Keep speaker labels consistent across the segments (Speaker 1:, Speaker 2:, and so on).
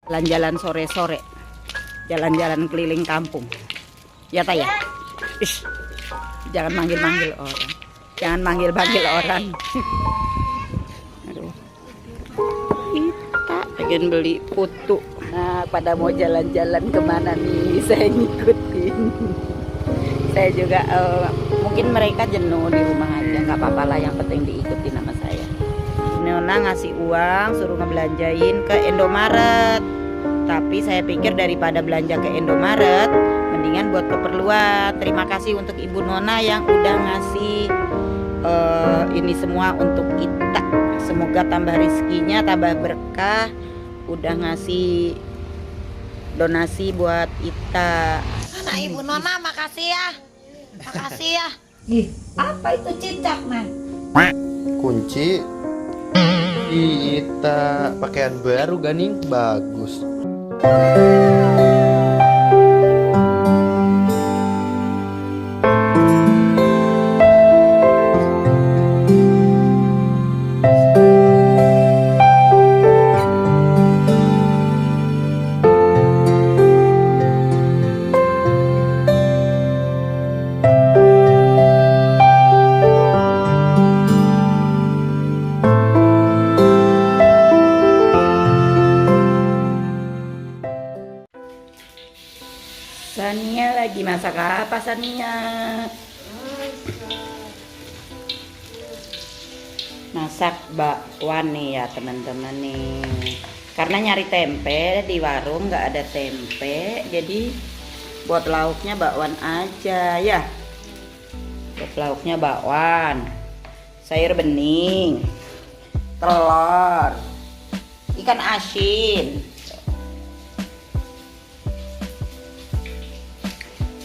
Speaker 1: Jalan-jalan sore-sore, jalan-jalan keliling kampung. Ya Taya. Ish, jangan manggil-manggil orang. Jangan manggil-manggil orang. Aduh. Kita pengen beli putu. Nah, pada mau jalan-jalan kemana nih? Saya ngikutin. Saya juga mungkin mereka jenuh di rumah aja, nggak apa-apa lah. Yang penting diikuti sama saya. Nona ngasih uang, suruh ngebelanjain ke Indomaret. Tapi saya pikir daripada belanja ke Indomaret, mendingan buat keperluan. Terima kasih untuk Ibu Nona yang udah ngasih ini semua untuk kita. Semoga tambah rezekinya, tambah berkah. Udah ngasih donasi buat kita.
Speaker 2: Anak Ibu Nona, makasih ya. Makasih ya.
Speaker 3: Ih, apa itu cicak, Nah?
Speaker 4: Kunci. Kita pakaian baru Ganing, bagus.
Speaker 1: Sania lagi masak apa Sania? Masak bakwan nih ya teman-teman nih. Karena nyari tempe di warung nggak ada tempe, jadi buat lauknya bakwan aja ya. Buat lauknya bakwan, sayur bening, telur, ikan asin.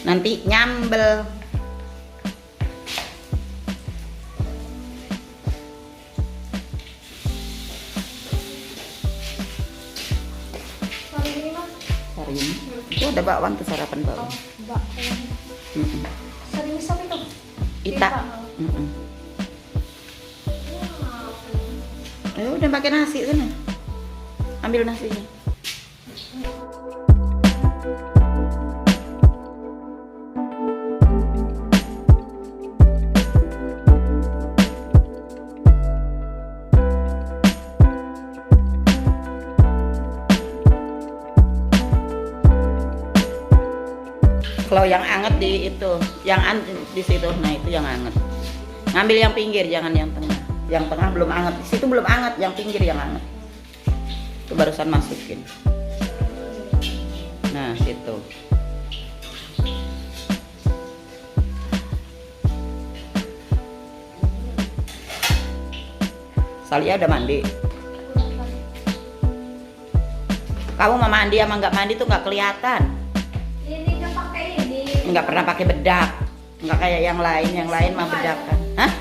Speaker 1: Nanti nyambel.
Speaker 2: Hari ini Mas.
Speaker 1: Hari ini itu ada bakwan tuh, sarapan bakwan.
Speaker 2: Bakwan. Sering misal itu.
Speaker 1: Ita. Ayo udah pakai nasi sana. Ambil nasinya. Kalau yang anget di itu, yang di situ, nah itu yang anget. Ngambil yang pinggir, jangan yang tengah. Yang tengah belum anget, di situ belum anget, yang pinggir yang anget. Itu barusan masukin. Nah, situ. Salia udah mandi. Kamu mau mandi sama nggak mandi tuh nggak kelihatan.
Speaker 2: Ini kan pakai ini.
Speaker 1: Nggak pernah pakai bedak, nggak kayak yang lain mah bedak kan. Hah?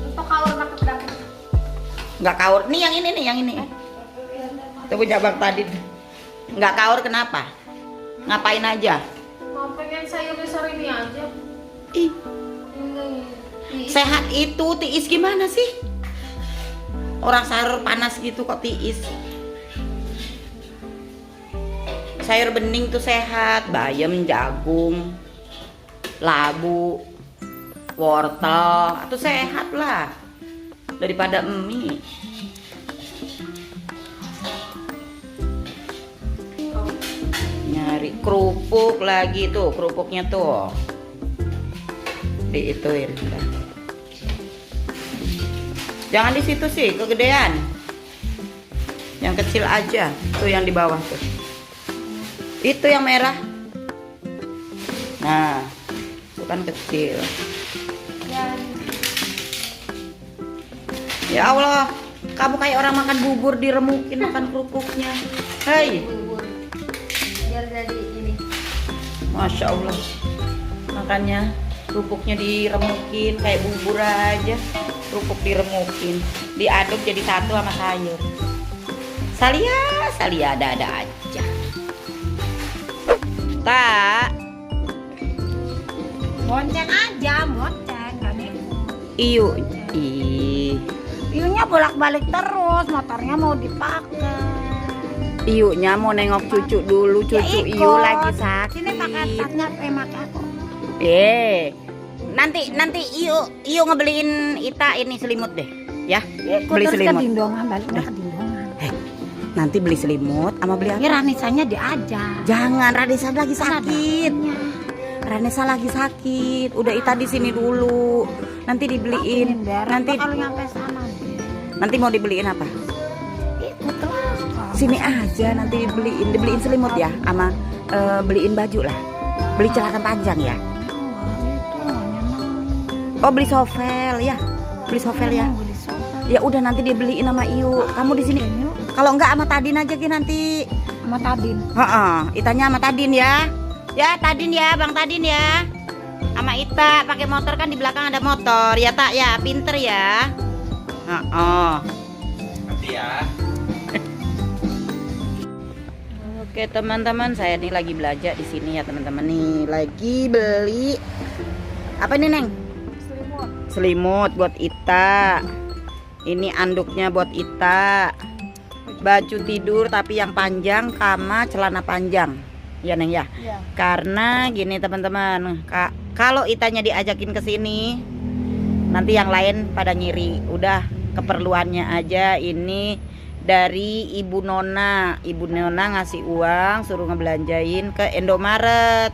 Speaker 2: Untuk kaur pakai bedak.
Speaker 1: Nggak kaur. Nih yang ini nih, yang ini. Itu punya bang tadi. Nggak kaur kenapa? Ngapain aja?
Speaker 2: Mau pengen sayur besar ini aja.
Speaker 1: Ih,
Speaker 2: Ini.
Speaker 1: sehat itu tiis gimana sih? Orang sayur panas gitu kok tiis. Sayur bening tuh sehat, bayam, jagung, labu, wortel, itu sehat lah daripada mie. Nyari kerupuk lagi tuh, kerupuknya tuh diituin. Jangan di situ sih, kegedean. Yang kecil aja, tuh yang di bawah tuh. Itu yang merah. Nah, itu kan kecil. Ya Allah, kamu kayak orang makan bubur diremukin makan kerupuknya. Hei,
Speaker 2: Bubur. Biar jadi ini.
Speaker 1: Masya Allah. Makannya kerupuknya diremukin kayak bubur aja. Kerupuk diremukin, diaduk jadi satu sama sayur. Salia ada aja. Tak.
Speaker 3: Bonceng aja, bonceng. Gak
Speaker 1: Iyu. Ih.
Speaker 3: Iunya bolak-balik terus, motornya mau dipakai.
Speaker 1: Iyunya mau nengok cucu dulu, cucu
Speaker 3: Ya,
Speaker 1: Iyu
Speaker 3: ikut.
Speaker 1: lagi
Speaker 3: Sini makan
Speaker 1: sakit.
Speaker 3: tatnya, makan aku.
Speaker 1: Nanti Iyu ngebeliin Ita ini selimut deh, ya.
Speaker 3: Ikut
Speaker 1: Beli
Speaker 3: terus ke
Speaker 1: selimut.
Speaker 3: Dindongan, baliknya ke Dindongan.
Speaker 1: Nanti beli selimut sama beli
Speaker 3: Ini
Speaker 1: apa?
Speaker 3: Ranisanya diajak.
Speaker 1: Jangan, Ranesa lagi
Speaker 3: Kan ada
Speaker 1: sakit.
Speaker 3: apanya.
Speaker 1: Ranesa lagi sakit. Udah Ita di sini dulu. Nanti dibeliin.
Speaker 3: Ber,
Speaker 1: Nanti
Speaker 3: kalau nyampe sana.
Speaker 1: nanti mau dibeliin apa?
Speaker 3: Ikut terus.
Speaker 1: Sini aja nanti dibeliin selimut ya, sama beliin baju lah. Beli celana panjang ya. Oh, beli sovel ya. Beli sovel ya. Ya udah nanti dibeliin sama Iyu. Kamu di sini. Kalau enggak sama Tadin aja Ki nanti.
Speaker 3: Sama Tadin.
Speaker 1: Heeh, Itanya sama Tadin ya. Ya, Tadin ya, Bang Tadin ya. Sama Ita pakai motor kan di belakang ada motor. Ya tak ya, pinter ya. Heeh.
Speaker 4: Ya.
Speaker 1: Oke teman-teman, saya nih lagi belanja di sini ya teman-teman nih, lagi beli apa ini Neng? Selimut buat Ita. Ini anduknya buat Ita. Baju tidur tapi yang panjang sama celana panjang. Ya Neng ya.
Speaker 3: Iya.
Speaker 1: Karena gini teman-teman, kalau Itanya diajakin ke sini, nanti yang lain pada ngiri. Udah keperluannya aja ini dari Ibu Nona. Ibu Nona ngasih uang suruh ngebelanjain ke Indomaret.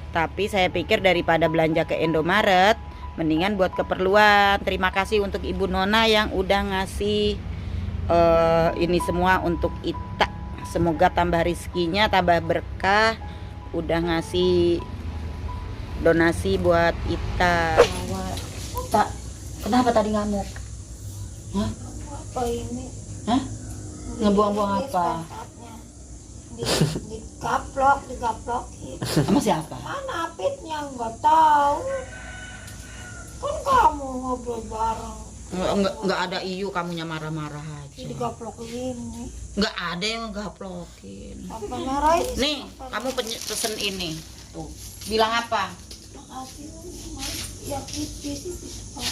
Speaker 1: Tapi saya pikir daripada belanja ke Indomaret, mendingan buat keperluan. Terima kasih untuk Ibu Nona yang udah ngasih ini semua untuk Ita. Semoga tambah rizkinya, tambah berkah. Udah ngasih donasi buat Ita. Tak, kenapa tadi ngamuk? Hah?
Speaker 3: Apa ini?
Speaker 1: Hah? Ngebuang-buang apa?
Speaker 3: Digaplokin.
Speaker 1: Sama siapa?
Speaker 3: Mana Apitnya nggak tahu. Kan kamu ngobrol bareng.
Speaker 1: Enggak ada Iyu, kamunya marah-marah aja.
Speaker 3: Digaplokin nih.
Speaker 1: Enggak ada yang ngegaplokin.
Speaker 3: Apa merah ini?
Speaker 1: Nih, kamu pesen ini. Tuh. Bilang apa?
Speaker 3: Makasih Mas. Ya tipis.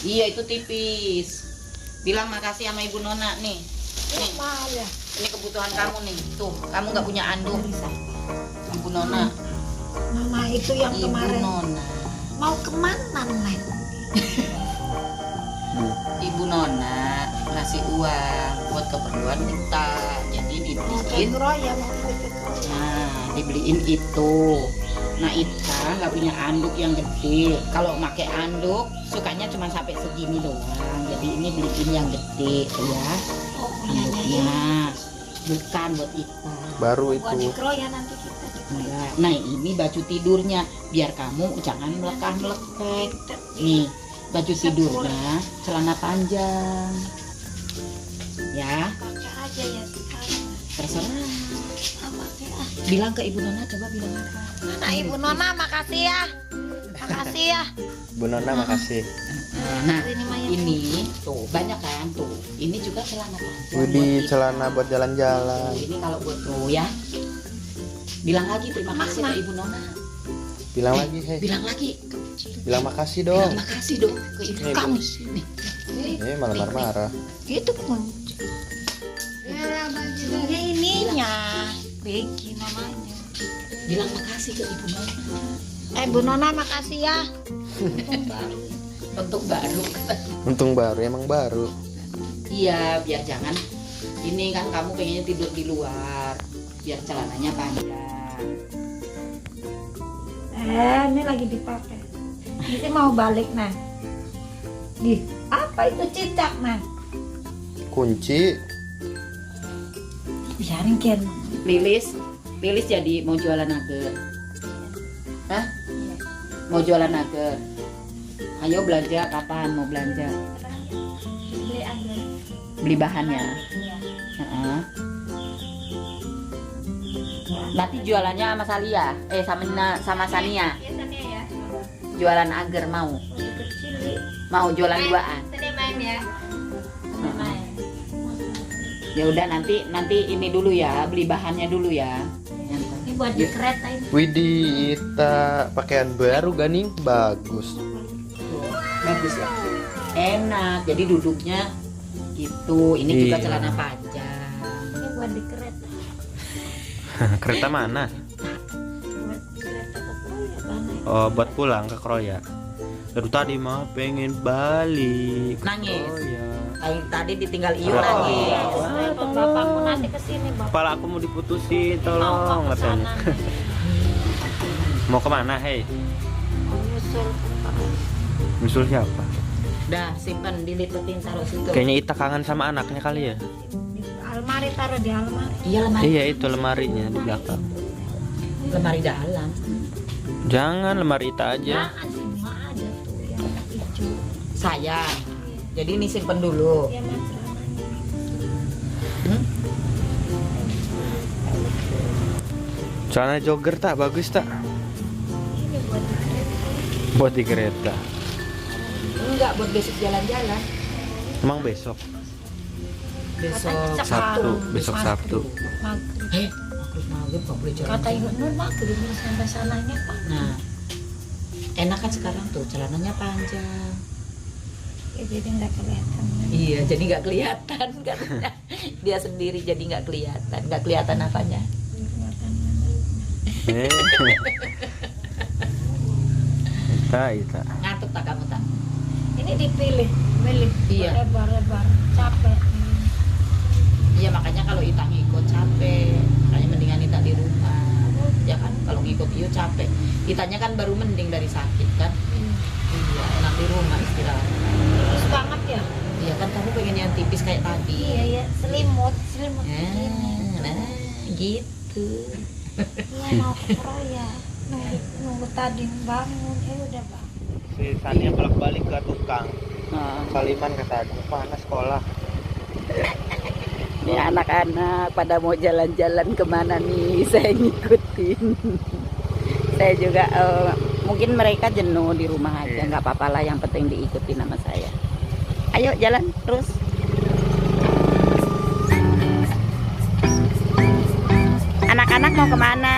Speaker 1: Iya, itu tipis. Bilang makasih sama Ibu Nona nih. Nih,
Speaker 3: Mahal ya.
Speaker 1: ini kebutuhan kamu nih. Tuh, kamu nggak punya anduk. Ibu Nona.
Speaker 3: Mama itu yang
Speaker 1: Ibu
Speaker 3: kemarin
Speaker 1: Nona.
Speaker 3: mau kemana Neng?
Speaker 1: Ibu Nona ngasih uang buat keperluan kita. Jadi dibeliin.
Speaker 3: Ya mau ikut.
Speaker 1: Nah, dibeliin itu. Nah, Ita nggak punya anduk yang gede. Kalau pakai anduk sukanya cuma sampai segini doang. Jadi ini beliin yang gede ya.
Speaker 3: Oh, punyanya ya.
Speaker 1: Anduknya bukan buat Ita.
Speaker 4: Baru
Speaker 3: Buat
Speaker 4: itu.
Speaker 3: dikro ya nanti kita.
Speaker 1: Enggak. Nah, ini baju tidurnya biar kamu jangan melekah-melekeh. Nih, baju tidurnya celana panjang. Ya,
Speaker 3: Pakai aja ya sekarang.
Speaker 1: terserah.
Speaker 3: Apa sih ah?
Speaker 1: Bilang ke Ibu Nona, coba bilang apa?
Speaker 2: Mana Ibu Nona, makasih ya. Makasih ya.
Speaker 4: Bu Nona makasih.
Speaker 1: Nah,
Speaker 3: Ini mah yang
Speaker 1: ini tuh banyak kan tuh. Ini juga celana panjang.
Speaker 4: Widih,
Speaker 1: buat Ita.
Speaker 4: celana buat jalan-jalan.
Speaker 1: Ini kalau buat tuh ya. Bilang lagi terima kasih ke Ibu Nona.
Speaker 4: Bilang lagi, hei.
Speaker 1: Bilang lagi.
Speaker 4: Bilang makasih
Speaker 1: Bilang
Speaker 4: dong.
Speaker 1: makasih dong ke Ibu kamu. Nih.
Speaker 4: Malah marah-marah.
Speaker 3: Itu kunci. Ya bajunya ininya. Begi namanya.
Speaker 1: Bilang makasih ke Ibu Nona.
Speaker 3: Bu Nona makasih ya.
Speaker 1: Untuk baru.
Speaker 4: Untung baru, emang baru.
Speaker 1: Iya, biar jangan ini kan kamu pengennya tidur di luar. Biar celananya panjang.
Speaker 3: Ini lagi dipakai. Ini mau balik nah. Di apa itu cicak nah?
Speaker 4: Kunci.
Speaker 3: Biarin Ken.
Speaker 1: Lilis jadi mau jualan nugget. Hah? Mau jualan nugget. Ayo belanja, kapan mau belanja?
Speaker 3: Beli aja.
Speaker 1: Beli bahannya.
Speaker 3: Iya.
Speaker 1: Heeh. Nanti jualannya sama Salia, sama Sania.
Speaker 3: Biasanya ya.
Speaker 1: Jualan agar mau.
Speaker 3: Kecil.
Speaker 1: Mau jualan duaan.
Speaker 3: Tadi main ya. Main.
Speaker 1: Ya udah nanti ini dulu ya, beli bahannya dulu ya.
Speaker 3: Ini buat di kereta ini.
Speaker 4: Widih, Ita pakaian baru ganing bagus.
Speaker 1: Bagus ya. Enak. Jadi duduknya gitu. Ini juga
Speaker 4: Iya.
Speaker 1: celana panjang.
Speaker 3: Ini buat di kereta.
Speaker 4: Kereta mana?
Speaker 3: Buat kereta ke Kroya, Bang.
Speaker 4: Oh, buat pulang ke Kroya. Dari tadi mah pengen balik.
Speaker 1: Nangis?
Speaker 4: Oh ya.
Speaker 1: Tadi ditinggal Iyo
Speaker 4: Oh.
Speaker 1: nangis.
Speaker 3: Repot bapakmu nanti kesini bapak.
Speaker 4: Kepala aku mau diputusin, tolong
Speaker 3: Mau ke
Speaker 4: katanya.
Speaker 3: sana.
Speaker 4: Mau kemana, hei?
Speaker 3: Mau nyusul ke Kroya.
Speaker 4: Nyusul siapa?
Speaker 1: Dah simpan, dilipetin taruh situ.
Speaker 4: Kayaknya Ita kangen sama anaknya kali ya.
Speaker 3: Di almari, taruh di almari.
Speaker 1: Iya lemari,
Speaker 4: Iya, itu lemarinya di belakang.
Speaker 1: lemari dalam.
Speaker 4: Jangan lemari Ita aja.
Speaker 3: Jangan semua ada tuh yang hijau.
Speaker 1: Sayang. Jadi ini simpen dulu.
Speaker 3: Ya mas celananya.
Speaker 1: Hmm?
Speaker 4: Celana jogger tak bagus tak?
Speaker 3: Ini buat di kereta.
Speaker 4: Buat di kereta.
Speaker 1: Enggak, buat besok jalan-jalan.
Speaker 4: Emang besok?
Speaker 1: Besok
Speaker 3: Katanya
Speaker 4: Sabtu,
Speaker 3: sekarang,
Speaker 4: besok Sabtu.
Speaker 3: maghrib.
Speaker 1: maghrib nggak boleh jalan.
Speaker 3: Kata Ibu Nur maghrib mas sampai sananya pak.
Speaker 1: Nah, enak kan sekarang tuh celananya panjang.
Speaker 3: Ya, jadi nggak kelihatan.
Speaker 1: Iya, jadi nggak kelihatan katanya. Dia sendiri jadi nggak kelihatan apanya.
Speaker 3: Kelihatan.
Speaker 4: Eh. Ita.
Speaker 1: Ngantuk tak kamu tak?
Speaker 3: Ini dipilih, milih.
Speaker 1: Iya.
Speaker 3: Lebar-lebar, capek.
Speaker 1: Iya, makanya kalau Ita ngikut capek, makanya mendingan Ita di rumah. Ya kan, kalau ngikut Iyo capek. Itanya kan baru mending dari sakit kan. Iya, enak di rumah istirahat.
Speaker 3: Terus banget ya?
Speaker 1: Iya kan, kamu pengen yang tipis kayak tadi.
Speaker 3: Iya ya, selimut
Speaker 1: Ya,
Speaker 3: begini.
Speaker 1: nah, gitu.
Speaker 3: Iya mau ke Kroya. Nunggu tadi bangun, udah bang.
Speaker 4: Si Tania bolak-balik ke tukang. Saliman kata aku, mana sekolah?
Speaker 1: Ini anak-anak pada mau jalan-jalan kemana nih, saya ngikutin. Saya juga mungkin mereka jenuh di rumah aja, nggak apa-apa lah, yang penting diikuti sama saya. Ayo jalan terus. Anak-anak mau kemana?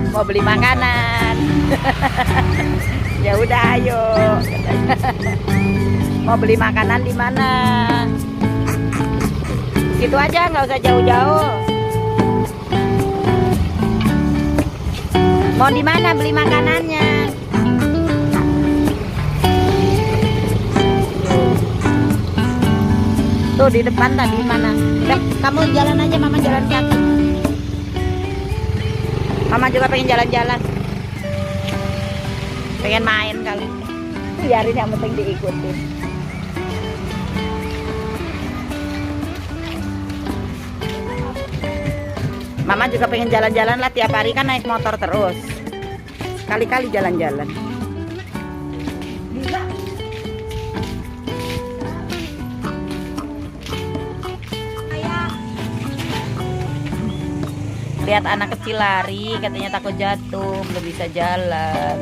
Speaker 1: Mau beli makanan. Ya udah ayo. Mau beli makanan di mana? Gitu aja, nggak usah jauh-jauh. Mau di mana beli makanannya? Tuh di depan tadi mana? Udah, kamu jalan aja, mama jalan kaki. Mama juga pengen jalan-jalan. Pengen main kali. Biarin, yang penting diikutin. Mama juga pengen jalan-jalan lah, tiap hari kan naik motor terus. Kali-kali jalan-jalan. Lihat anak kecil lari, katanya takut jatuh, belum bisa jalan.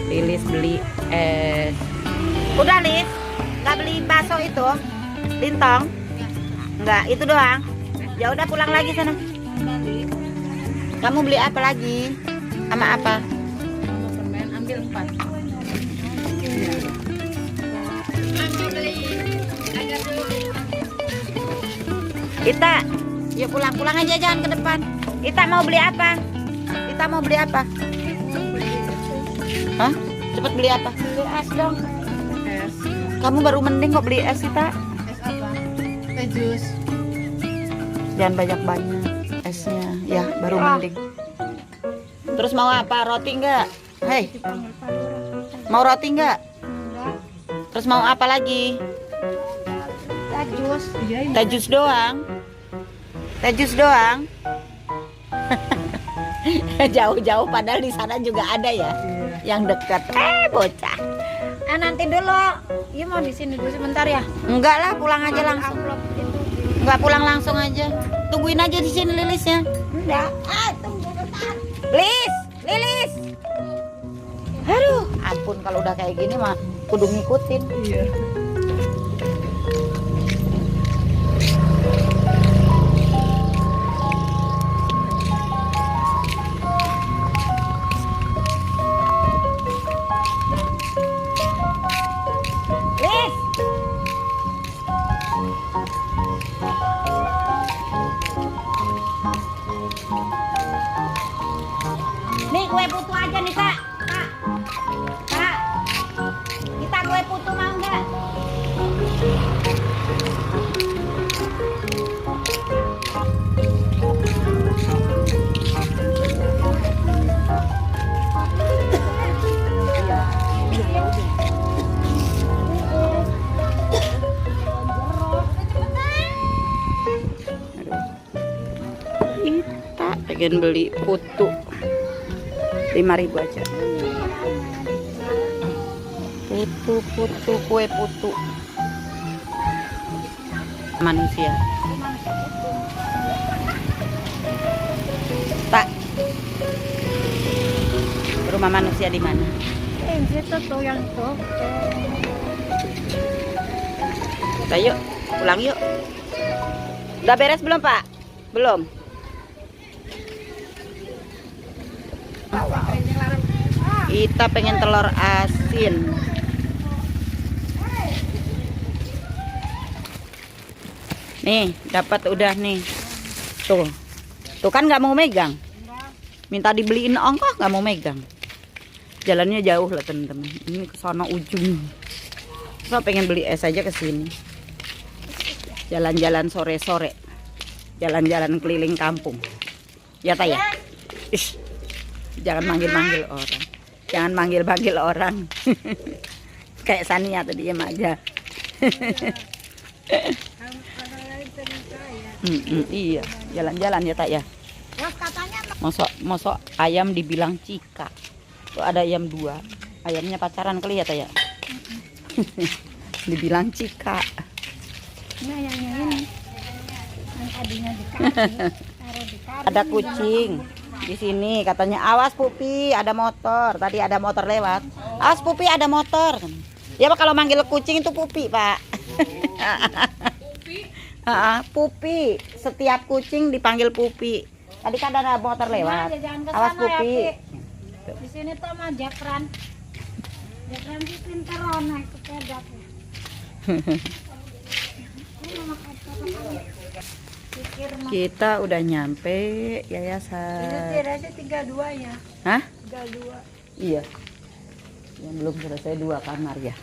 Speaker 1: Lilis beli es. Udah Lis, nggak beli bakso itu? Lintong? Enggak, itu doang. Ya udah pulang lagi sana. Kamu beli apa lagi? Sama apa?
Speaker 2: Permen ambil 4.
Speaker 1: Ita, yuk pulang aja, jangan ke depan. Ita mau beli apa? Ita mau beli apa? Hah? Cepet beli apa?
Speaker 3: Beli es dong.
Speaker 2: Es.
Speaker 1: Kamu baru mending kok beli es, Ita.
Speaker 2: Es apa? Teh jus.
Speaker 1: Jangan banyak-banyak esnya. Ya, baru mending. Terus mau apa? Roti enggak? Hei,
Speaker 3: Dipanggil Pak Lurah.
Speaker 1: mau roti enggak?
Speaker 3: Enggak.
Speaker 1: Terus mau apa lagi?
Speaker 3: Ya jus.
Speaker 2: Iya ini.
Speaker 1: Teh jus doang. Teh jus doang. Jauh-jauh padahal di sana juga ada ya. Yang dekat. Bocah.
Speaker 3: Nanti dulu. Iya mau di sini dulu sebentar ya.
Speaker 1: Enggak lah, pulang aja langsung.
Speaker 3: Amplop itu.
Speaker 1: Enggak, pulang langsung aja. Tungguin aja di sini Lilisnya.
Speaker 3: Enggak. Tunggu bentar.
Speaker 1: Lilis. Aduh, ampun kalau udah kayak gini mah kudu ngikutin.
Speaker 2: Iya.
Speaker 1: Lis.
Speaker 3: apa nih Kak? Kak, kita kue putu mau nggak?
Speaker 1: Kita pengen beli putu 5.000 aja. Putu, kue putu manusia. Tak, rumah manusia di mana?
Speaker 3: Itu tuh yang tuh.
Speaker 1: Ayo, pulang yuk. Udah beres belum, Pak? Belum. Kita pengen telur asin. Nih, dapat udah nih. Tuh. Tuh kan nggak mau megang. Minta dibeliin ongkoh nggak mau megang. Jalannya jauh lah, teman-teman. Ini ke sana ujung. So pengen beli es aja ke sini. Jalan-jalan sore-sore. Jalan-jalan keliling kampung. Ya, Taya? Ish. Jangan manggil-manggil orang. Jangan manggil-manggil orang. Kayak Sania tadi, diam aja. Iya, jalan-jalan ya, Tak ya. Mosok ayam dibilang cika. Tuh ada ayam 2. Ayamnya pacaran kali ya, Tak ya. Dibilang cika.
Speaker 3: Ini ayamnya ini. Yang tadinya dikasih, taruh di kari.
Speaker 1: Ada kucing di sini, katanya awas Pupi, ada motor. Tadi ada motor lewat. Awas Pupi, ada motor. Ya Pak, kalau manggil kucing itu Pupi, Pak. Pupi. Setiap kucing dipanggil Pupi. Tadi kan ada motor lewat. Awas Pupi.
Speaker 3: Di sini tuh mah Jakran. Jakran itu pintar naik sepeda.
Speaker 1: Kita udah nyampe
Speaker 3: Ini
Speaker 1: yayasan.
Speaker 3: tirasnya 32 ya.
Speaker 1: Hah?
Speaker 3: 32.
Speaker 1: Iya. Yang belum selesai 2 kamar ya.